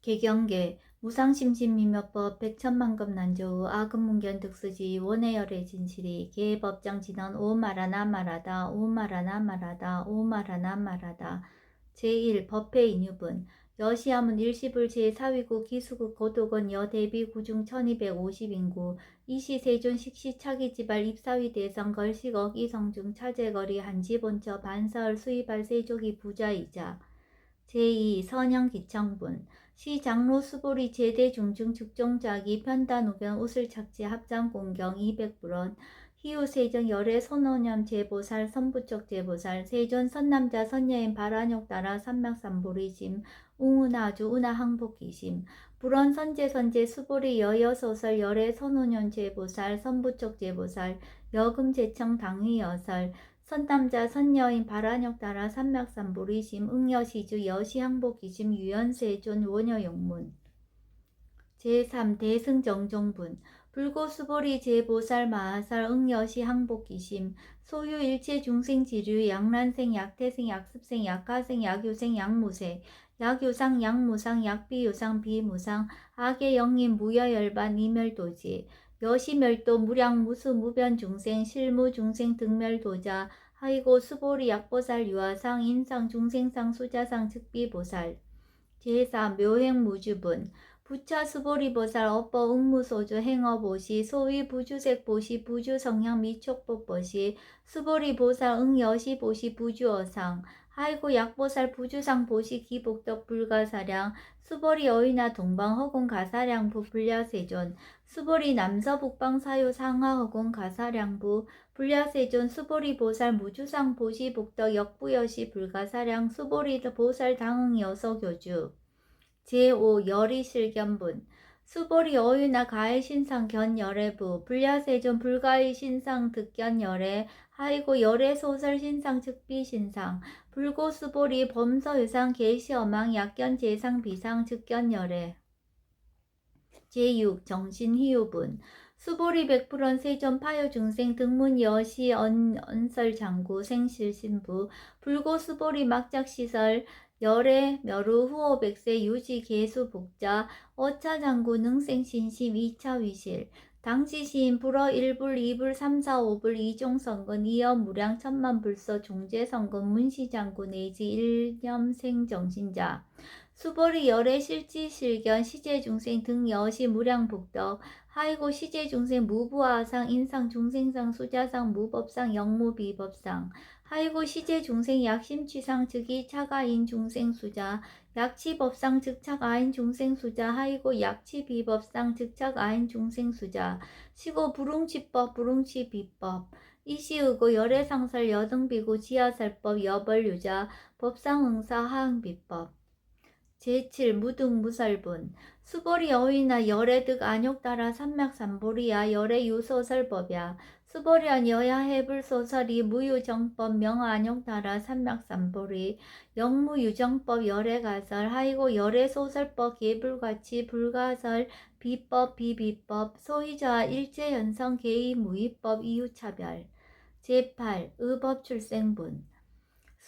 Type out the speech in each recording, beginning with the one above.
개경계 무상심신미묘법 백천만급 난조우 아금문견 득수지 원해열의 진실이 계법장 진언 오말하나 말하다 오말하나 말하다 오말하나 말하다 제1 법회 인유분 여시함은 일시불 제4위국 기수국 고도건 여대비 구중 1250인구 이시세존 식시 차기지발 입사위 대성 걸식억 이성중 차제거리 한지본처 반사을 수입할 세족이 부자이자 제2 선형기청분 시 장로 수보리 제대 중증 축종자기 편단우변 우슬 착지 합장 공경 200불원 희우 세정 열애 선원염 제보살 선부척 제보살 세존 선남자 선여인 발안욕 따라 삼맥삼보리심 웅은아주 운하 항복기심 불원 선제 수보리 여여소설 열애 선원염 제보살 선부척 제보살 여금 제청 당위여설 선남자 선여인 발안욕 따라 삼맥삼보리심 응여시주 여시항복기심 유연세존 원여용문 제3 대승정종분 불고수보리 제보살 마하살 응여시 항복기심 소유 일체 중생지류 양란생 약태생 약습생 약가생 약유생 약무생 약유상 약무상 약비유상 비무상 악의 영인 무여열반 이멸도지 여시멸도 무량 무수 무변 중생 실무 중생 등멸도자 하이고 수보리 약보살 유아상 인상 중생상 수자상 즉비보살 제4 묘행무주분 부처 수보리보살 업보 응무소주 행어보시 소위 부주색보시 부주성향 미촉법보시 수보리보살 응여시보시 부주어상 하이고 약보살 부주상 보시 기복덕 불가사량 수보리 어이나 동방 허공 가사량부 불야세존 수보리 남서 북방 사유 상하 허공 가사량부 불야세존 수보리 보살 무주상 보시 복덕 역부여시 불가사량 수보리 보살 당응 여서교주 제5 열이실견분 수보리 어유나 가해 신상 견열애부 불야세존 불가의 신상 득견열애 하이고 열애 소설 신상 즉비 신상 불고 수보리 범서 유상 계시어망 약견 제상 비상 즉견열애 제6 정신희유분 수보리 백불원 세존 파요 중생 등문 여시 언설 장구 생실 신부 불고 수보리 막작 시설 열애 멸우 후호 백세 유지 계수 복자 어차 장구 능생 신심 2차 위실 당지시인 불어 1불 2불 3, 4, 5불 2종 선건 이어 무량 천만 불서 종제 선건 문시 장구 내지 일념생 정신자 수보리 열애 실지 실견 시제 중생 등 여시 무량 복덕 하이고 시제 중생 무부하상 인상 중생상 수자상 무법상 영무 비법상 하이고 시제 중생 약심취상 즉이 차가인 중생 수자 약치법상 즉차가인 중생 수자 하이고 약치비법상 즉차가인 중생 수자 시고 불웅치법 불웅치 비법 이시의고 열애상설 여등비고 지하살법 여벌유자 법상 응사 하응비법 제7 무등무설분 수보리 어휘나 열애득 안욕 따라 삼맥삼보리야 열애 유소설법야 수보리한 여야 해불소설이 무유정법 명안욕 따라 삼맥삼보리 영무유정법 열애가설 하이고 열애소설법 예불같이 불가설 비법 비비법 소희자 일제연성 개의무위법 이유차별 제8 의법출생분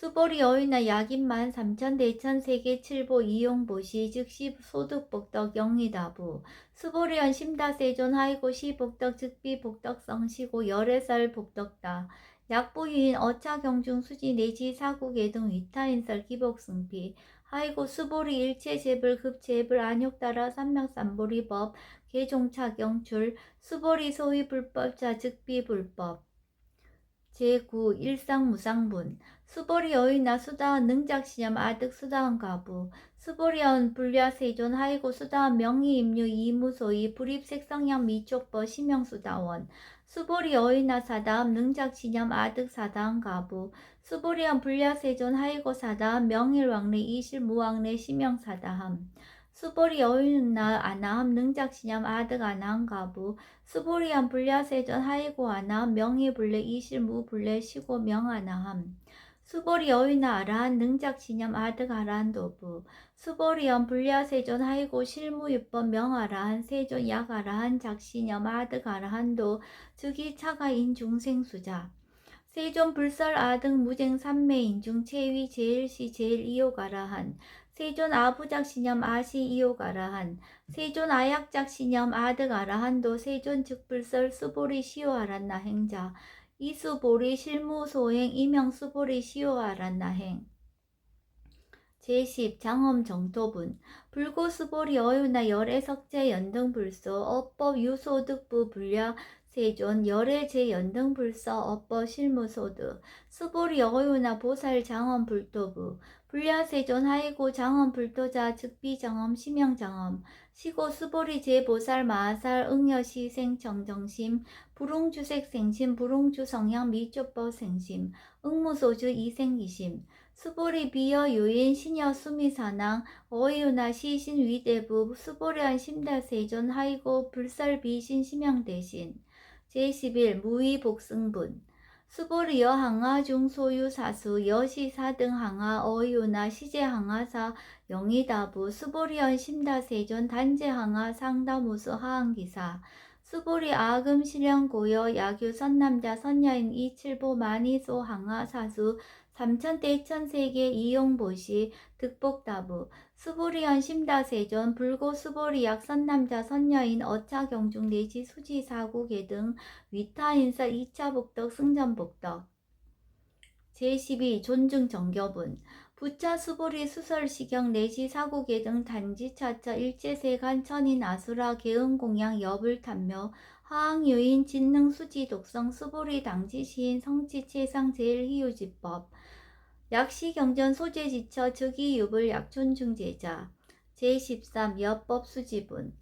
수보리 어휘나 약인만 3천 대천 세계 7보 이용보시 즉시 소득복덕 영리다부 수보리언 심다세존 하이고 시복덕 즉비복덕성 시고 열애설 복덕다 약부유인 어차경중 수지 내지 사국애등 위타인설 기복승피 하이고 수보리 일체제불 급제불 안욕따라 삼맥삼보리법 개종차경출 수보리 소위 불법자 즉비불법 제9 일상무상분 수보리 어휘나 수다한 능작시념 아득 수다한 가부 수보리언 불야세존 하이고 수다한 명의임류 이무소이 불입색성향 미촉버 심형수다원 수보리 어휘나 사다함 능작시념 아득 사다한 가부 수보리언 불야세존 하이고 사다함 명일왕래 이실무왕래 심형사다함 수보리 어휘나 아나함 능작시념 아득 아나함 가부 수보리한 불야세전 하이고 아나함 명의불례 이실무불례 시고 명아나함 수보리 어휘나 아라한 능작시념 아득 아라한 도부 수보리한 불야세전 하이고 실무유법 명아라한 세존 약아라한 작시념 아득 아라한도 즉이 차가인 중생수자 세존 불설 아등 무쟁 삼매인중 체위 제일시 제일 이욕아라한 세존 아부작시념 아시 이오가라한 세존 아약작시념 아득아라한도 세존 즉불설 수보리 시오아란나 행자 이수보리 실무소행 이명수보리 시오아란나 행 제10 장엄 정토분 불고수보리 어유나 열애석제 연등불소 어법 유소득부 불려 세존 열애제 연등불서 어법 실무소득 수보리 어유나 보살 장엄 불도부 불려 세존 하이고 장엄 불도자 즉비 장엄 심영 장엄 시고 수보리 제보살 마살 응여시 생정정심 불웅주색 생심 불웅주 성향 미조법 생심 응무소주 이생기심 수보리 비여 유인 신여 수미사낭 어이유나 시신 위대부 수보리한 심다세존 하이고 불설 비신 심영 대신 제11 무의 복승분 수보리 여항하 중소유 사수 여시 사등 항하 어이유나 시제 항하사 영이다부 수보리연 심다세존 단제 항하 상다무수 하항기사 수보리 아금 실령 고여 야규 선남자 선여인 이칠보 만이소 항하 사수 삼천대 천세계 이용보시 득복다부 수보리연 심다세존 불고 수보리약 선남자 선여인 어차경중 내지 수지사구계 등 위타인설 2차 복덕 승전복덕 제12 존중정교분 부차 수보리 수설시경 내지 사구계 등 단지차처 일제세간 천인 아수라 개응공양 여불탐묘 하항유인 진능수지 독성 수보리 당지시인 성치체상 제일희유지법 약시경전 소재지처 즉이유불 약촌중제자 제13 여법수지분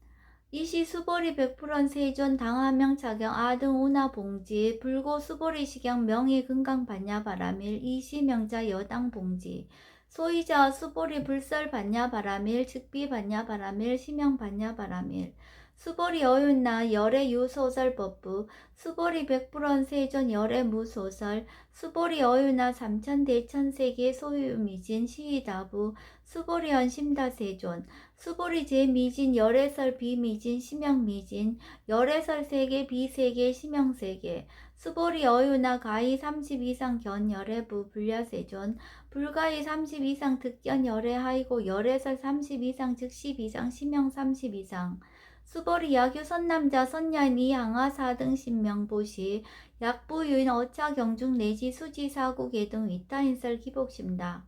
이시 수보리 100% 세존 당하명 차경 아등 우나 봉지 불고 수보리 시경 명의 금강 반야 바라밀 이시 명자 여당 봉지 소이자 수보리 불설 반야 바라밀 즉비 반야 바라밀 시명 반야 바라밀 수보리 어윤나 열애 유소설 법부 수보리 100% 세존 열애 무소설 수보리 어윤나 삼천대천세계 소유미진 시위다부 수보리 연심다세존 수보리 제미진 열애설 비미진 심영미진 열애설 세계 비세계 심영세계 수보리 어유나 가히 30 이상 견 열애부 불야세존 불가히 30 이상 득견 열애 하이고 열애설 30 이상 즉 10 이상 심영 30 이상 수보리 야규 선남자 선여인 이항하 사등 신명보시 약부유인 어차 경중 내지 수지 사구계 등 위타인설 기복심다.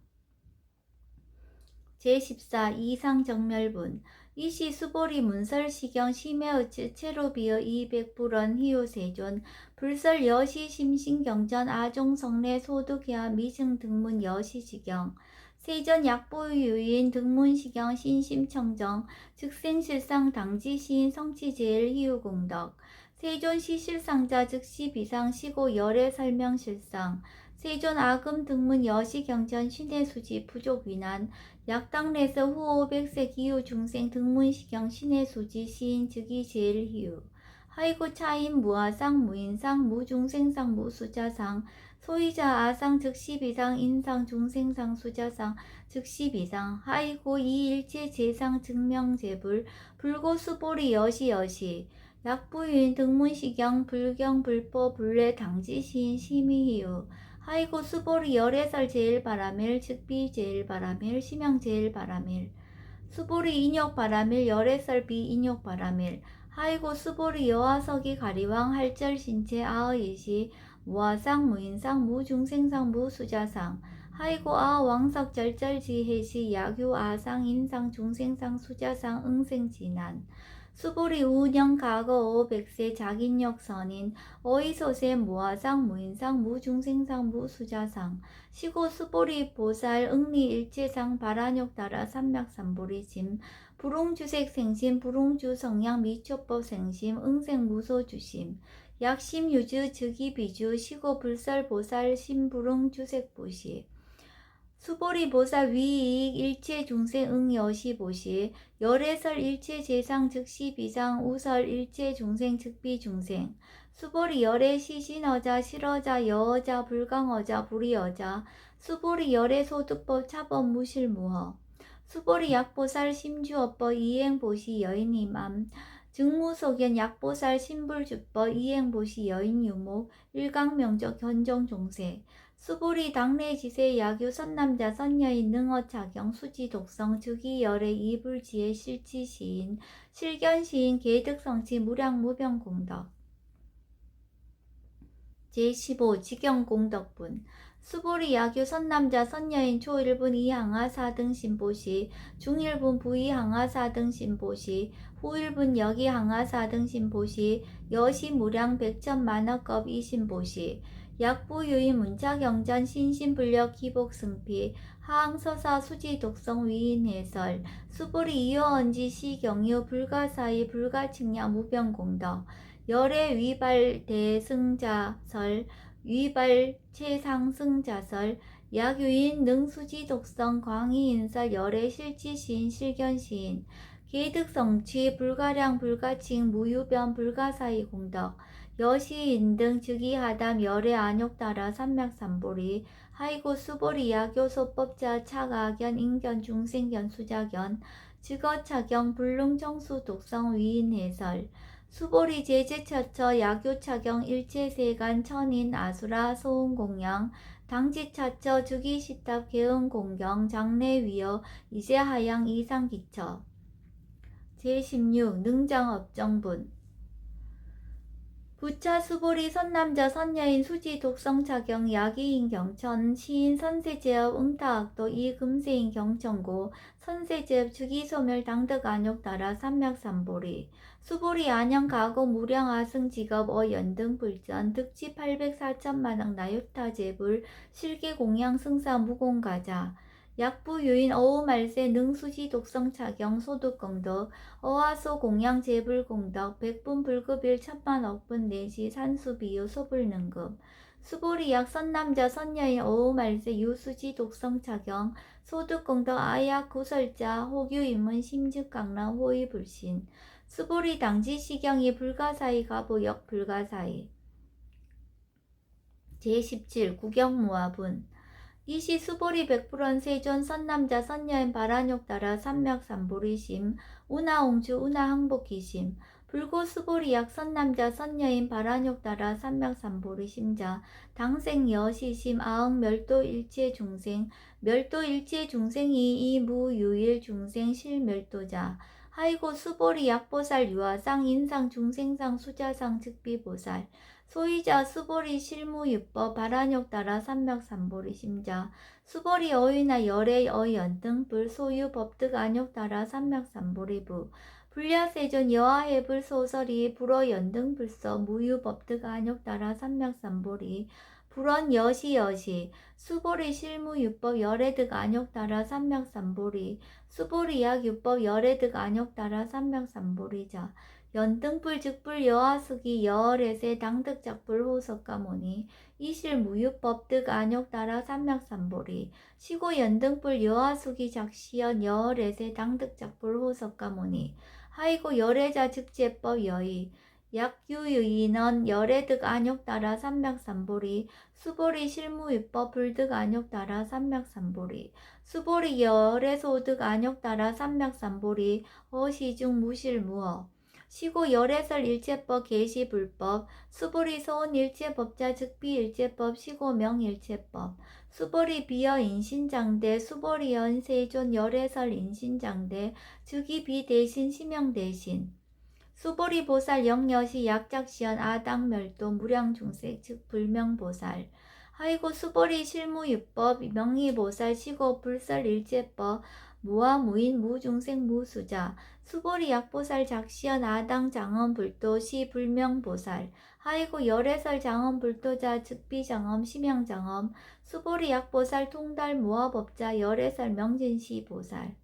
제14 이상정멸분 이시 수보리 문설시경 심해의치 체로비어 200불원 희요세존 불설 여시 심신경전 아종성례 소득야 미증 등문 여시지경 세전 약보유인 등문시경 신심청정 즉생실상 당지시인 성치제일 희유공덕 세존 시실상자 즉시 비상 시고 열애 설명실상 세존 아금 등문 여시경전 신해수지 부족위난 약당내서 후 500세 기후 중생 등문시경 신해수지 시인 즉이 제일 희유 하이고 차인 무아상 무인상 무중생상 무수자상 소이자 아상 즉시 비상 인상 중생상 수자상 즉시 비상 하이고 이일체 제상 증명제불 불고수보리 여시 약부유인 등문시경 불경 불보 불례 당지시인 심의희유 하이고 수보리 열애설 제일바라밀 즉비 제일바라밀 심영 제일바라밀 수보리 인욕바라밀 열애설 비인욕바라밀 하이고 수보리 여화석이 가리왕 할절 신체 아의시 무아상 무인상 무중생상 무수자상 하이고 아왕석 절절지해시 야규 아상 인상 중생상 수자상 응생지난 수보리 우년 과거 500세 자긴역 선인 어이소세 무아상 무인상 무중생상 무수자상 시고 수보리 보살 응리일체상 바라욕 따라 삼맥삼보리 심 불웅주색 생심 불웅주 성향 미초법 생심 응생 무소주심 약심유주 즉이비주 시고 불설 보살 심불웅주색 보시 수보리 보살 위이익 일체 중생 응여시 보시 열애설 일체 제상 즉시 비상 우설 일체 중생 즉비 중생 수보리 열애 시신어자 실어자 여어자 불강어자 불이어자 수보리 열애 소득법 차법 무실무허 수보리 약보살 심주어법 이행보시 여인이맘 증무소견 약보살 신불주법 이행보시 여인유목 일강명적 현정종세 수보리 당내 지세 야규 선남자 선여인 능어 작용 수지 독성 즉위 열의 이불지의 실지 시인 실견 시인 계득 성치 무량 무병 공덕 제15 직영 공덕분 수보리 야규 선남자 선여인 초1분 이항하 4등 신보시 중1분 부이항하 4등 신보시 후1분 여기항하 4등 신보시 여시 무량 백천 만화급 이신보시 약부유인 문자경전 신신불력 기복승피 하항서사 수지 독성 위인 해설 수보리 이어언지 시경유 불가사의 불가측량 무병공덕 열의 위발 대승자설 위발 최상승자설 약유인 능수지 독성 광희인설 열의 실지시인 실견시인 계득성취 불가량 불가칭 무유변 불가사의 공덕 여시인 등 즉위하담 열의 안욕따라 삼맥삼보리 하이고 수보리 야교 소법자 차가견 인견 중생견 수자견 즉어차경 불능정수 독성 위인 해설 수보리 제제차처 야교차경 일체세간 천인 아수라 소음공양 당지차처 즉위시탑 개음공경 장래위어 이제하양 이상기처 제16 능장업정분 부차 수보리 선남자 선여인 수지 독성 차경 야기인 경천 시인 선세제업 응타악도 이금세인 경천고 선세제업 즉위소멸 당득 안욕 따라 삼맥삼보리 수보리 안영 가고 무량 아승 직업 어연등 불전 득지 804천만억 나유타 제불 실계 공양 승사 무공가자 약부유인 어우말세 능수지 독성 차경 소득공덕 어하소 공양 재불공덕 백분 불급일 천만억분 내시 산수비유 소불능급 수보리 약 선남자 선여인 어우말세 유수지 독성 차경 소득공덕 아약 구설자 호규인문 심즉강남 호의불신 수보리 당지 시경이 불가사의 가보역 불가사의 제17 구경무화분 이시 수보리 백불원 세존 선남자 선여인 바란욕 따라 삼맥삼보리심 운하옹주 운하항복기심 불고 수보리 약 선남자 선여인 바란욕 따라 삼맥삼보리심자 당생 여시심 아흥 멸도 일체 중생 멸도 일체 중생이 이무유일 중생 실멸도자 하이고 수보리 약보살 유아상 인상 중생상 수자상 즉비보살 소이자 수보리 실무유법 바란욕 따라 삼맥삼보리 심자 수보리 어휘나 열의 어연등 불소유 법득 안욕 따라 삼맥삼보리부 불야세존 여하해불 소설이 불어연등 불서 무유 법득 안욕 따라 삼맥삼보리 불원 여시 수보리 실무유법 열애득 안욕 따라 삼맥삼보리 수보리 약유법 열애득 안욕 따라 삼맥삼보리자 연등불 즉불 여하수기 여월에세 당득작불 호석가모니 이실무유법득 안욕 따라 삼맥삼보리 시고 연등불 여하수기 작시연 여월에세 당득작불 호석가모니 하이고 열애자 즉제법 여의 약유유인원 열애득 안욕 따라 삼맥삼보리 수보리 실무유법 불득 안욕 따라 삼맥삼보리 수보리 열애소득 안욕 따라 삼맥삼보리 어시중 무실무어 시고 열애설 일체법 계시불법 수보리 소은 일체법자 즉비 일체법 시고 명일체법 수보리 비어 인신장대 수보리 연세존 열애설 인신장대 즉이 비대신 시명대신 수보리 보살 영여시 약작시연 아당멸도 무량중생 즉 불명보살 하이고 수보리 실무유법 명의보살 시고 불설 일체법 무아무인 무중생 무수자 수보리 약보살 작시연 아당 장엄 불도 시 불명보살 하이고 열애설 장엄 불도자 즉비장엄 심양장엄 수보리 약보살 통달 무아법자 열애설 명진시 보살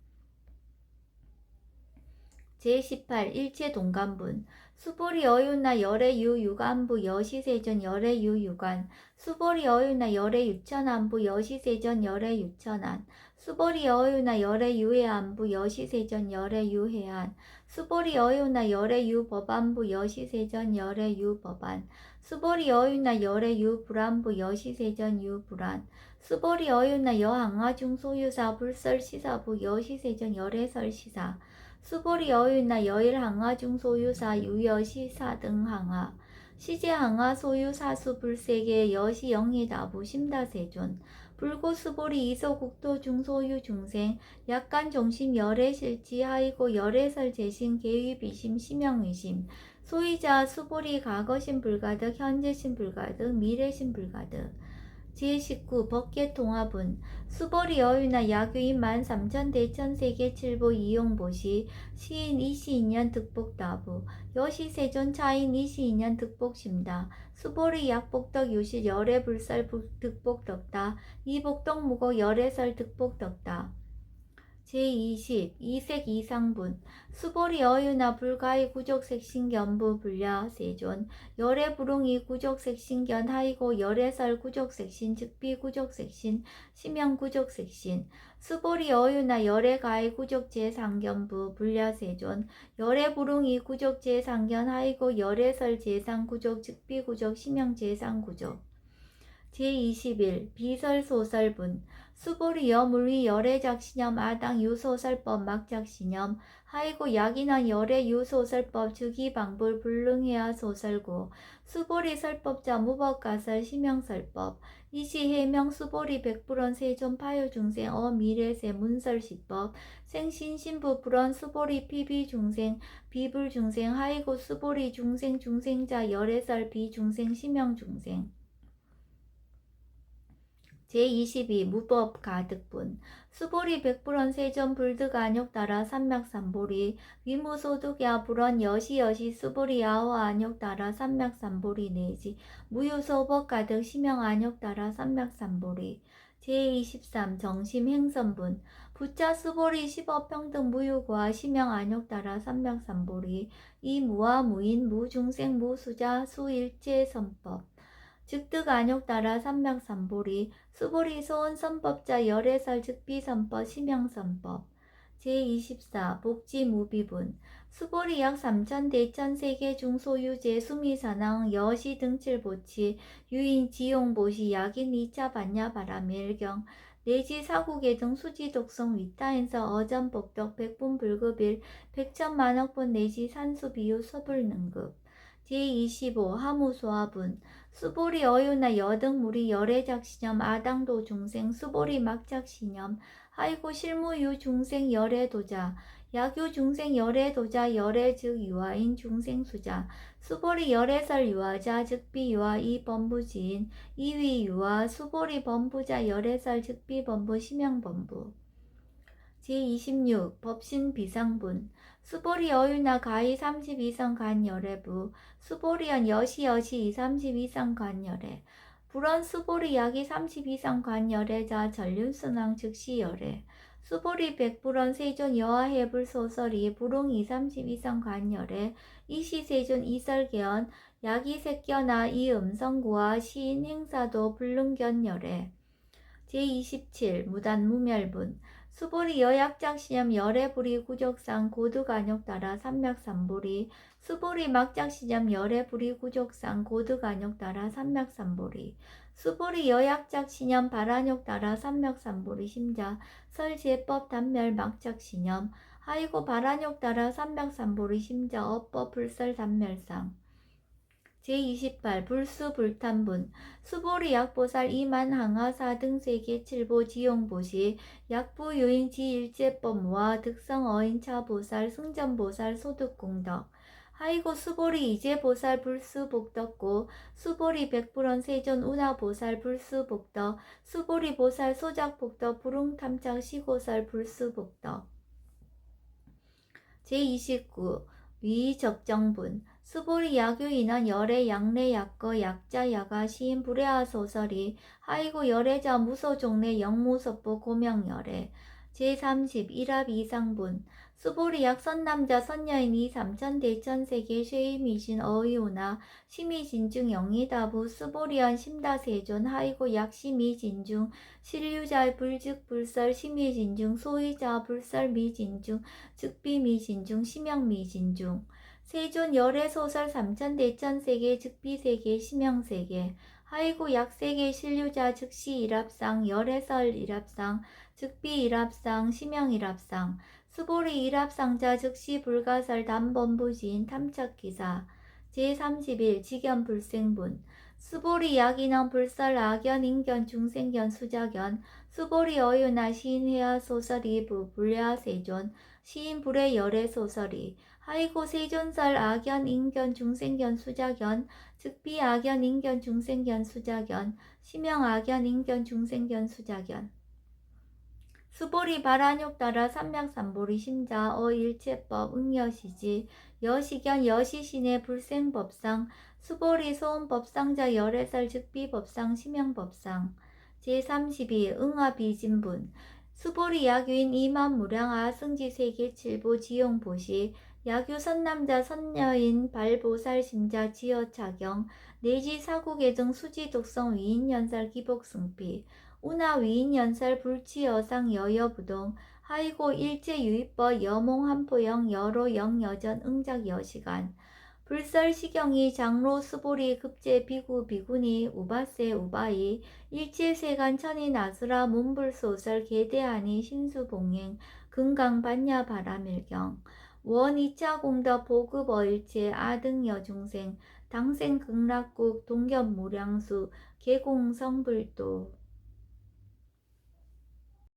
제18 일체동간분 수보리 어유나 열애유 유간부 여시세전 열애유 유간 수보리 어유나 열애유천안부 여시세전 열애유천안 수보리 어유나 열애유해안부 여시세전 열애유해안 수보리 어유나 열애유법안부 여시세전 열애유법안 수보리 어유나 열애유불안부 여시세전 유불안 수보리 어유나 여항아중 소유사 불설시사부 여시세전 열애설시사 수보리 여유나 여일항하 중소유사 유여시사 등 항하 시제항하 소유 사수 불세계 여시 영희다부 심다세존 불고수보리 이소국토 중소유 중생 약간 종심 열애실지 하이고 열애설 재신 계위비심 심영의심 소이자 수보리 과거심 불가득 현재심 불가득 미래심 불가득 제19 법계통합은 수보리 여유나 야교인 13,000 대천세계 칠보 이용보시 시인 22년 득복다부 여시세존 차인 22년 득복심다 수보리 약복덕 유실 열애불설 득복덕다 이복덕무고 열애설 득복덕다 제20 이색 이상분 수보리 어유나 불가의 구족색신견부 불야 세존 열애 불웅이 구족색신견 하이고 열애설 구족색신 즉비 구족색신 심형 구족색신 수보리 어유나 열애 가의 구족제상견부 불야 세존 열애 불웅이 구족제상견 하이고 열애설 제상 구족 즉비 구족 심형 제상 구족 제21 비설소설분 수보리 여물위 열애작신염 아당 유소설법 막작신염 하이고 약인한 열애 유소설법 주기방불 불능해야 소설고 수보리 설법자 무법가설 심형설법 이시해명 수보리 백불원 세존 파요중생 어미래세 문설시법 생신신부 불원 수보리 피비중생 비불중생 하이고 수보리 중생 중생자 열애설 비중생 심형중생 제22 무법 가득분 수보리 백불원 세전 불득 안욕 따라 삼맥삼보리 위무소득야 불원 여시여시 수보리 야호 안욕 따라 삼맥삼보리 내지 무유소법 가득 심형 안욕 따라 삼맥삼보리 제23 정심행선분 부자 수보리 십업평등 무유과 심형 안욕 따라 삼맥삼보리 이무와 무인 무중생 무수자 수일체 선법 즉득 안욕 따라 삼맥삼보리 수보리 소원선법자 열애설 즉비선법 심형선법 제24 복지무비분 수보리 약 3천 대천세계 중소유제 수미사낭 여시 등칠보치 유인 지용보시 약인 2차 반야 바라밀경 내지 사국의 등 수지독성 위타인서 어전법덕 백분불급일 백천만억분 내지 산수비유 서불능급 제25 하무소화분 수보리 어유나 여등무리 열애작신염 아당도 중생 수보리 막작신염 하이고 실무유 중생 열애도자 야교 중생 열애도자 열애 즉 유아인 중생수자 수보리 열애설 유아자 즉비 유아 이범부지인 이위 유아 수보리 범부자 열애설 즉비 범부 심형 범부 제26 법신 비상분 수보리 어유나 가히 30 이상 간 열애부 수보리연 여시여시 30 이상 간 열애 불원 수보리 약이 30 이상 간 열애자 전륜순왕 즉시 열애 수보리 백불원 세존 여하해불 소설이 불웅 30 이상 간 열애 이시세존 이설계연 약이 색견아 이음성구와 시인 행사도 불능견 열애 제27 무단무멸분 수보리 여약작시념 열애불이 구족상 고득안욕 따라 삼맥삼보리 수보리 막작시념 열애불이 구족상 고득안욕 따라 삼맥삼보리 수보리 여약작시념 발안욕 따라 삼맥삼보리 심자 설제법 단멸 막작시념 하이고 발안욕 따라 삼맥삼보리 심자 업법 불설 단멸상 제28 불수불탄분 수보리 약보살 이만 항하사 등세계 칠보 지용보시 약부 유인지 일제법무와 득성 어인차보살 승전보살 소득공덕 하이고 수보리 이제보살 불수복덕고 수보리 백불원 세존 운하보살 불수복덕 수보리 보살 소작복덕 불웅탐착 시고살 불수복덕 제29 위적정분 수보리 야교인원 열애 양례 약거 약자 야가 시인 불애하 소설이 하이고 열애자 무소종례 영무섭보 고명 열애 제30 일합 이상분 수보리 약 선남자 선여인이 3천 대천세계 쉐이미신 어이오나 심의진중 영이다부 수보리언 심다세존 하이고 약 심의진중 실유자 불즉 불설 심의진중 소이자 불설 미진중 즉비 미진중 심형 미진중 세존 열애소설 3천 대천세계 즉비세계 심형세계 하이고 약세계 실유자 즉시 일합상 열애설 일합상 즉비 일합상 심형 일합상 수보리 일합상자 즉시 불가설 담범부지인 탐착기사 제31 직연불생분 수보리 야기는 불설 악연 인견 중생견 수자견 수보리 어유나 시인 해야 소설이 불야 세존 시인 불의 열애 소설이 하이고 세존설 악연 인견 중생견 수자견 즉비 악연 인견 중생견 수자견 시명 악연 인견 중생견 수자견 수보리 발안욕 따라 삼맥삼보리 심자 어일체법 응여시지 여시견 여시신의 불생법상 수보리 소음법상자 열애설 즉비법상 심형법상 제32 응아비진분 수보리 야규인 이만무량 아승지 세계칠보 지용보시 야규 선남자 선녀인 발보살 심자 지어차경 내지 사국예정 수지독성 위인연살 기복승피 우나 위인연살 불치여상 여여부동 하이고 일제유입법 여몽한포영 여로영 여전 응작 여시간 불설시경이 장로 수보리 급제 비구 비구니 우바세 우바이 일제세간 천이 나수라 문불소설 계대하니 신수봉행 금강 반야 바라밀경 원 2차 공덕 보급 어일체 아등 여중생 당생 극락국 동겹 무량수 계공 성불도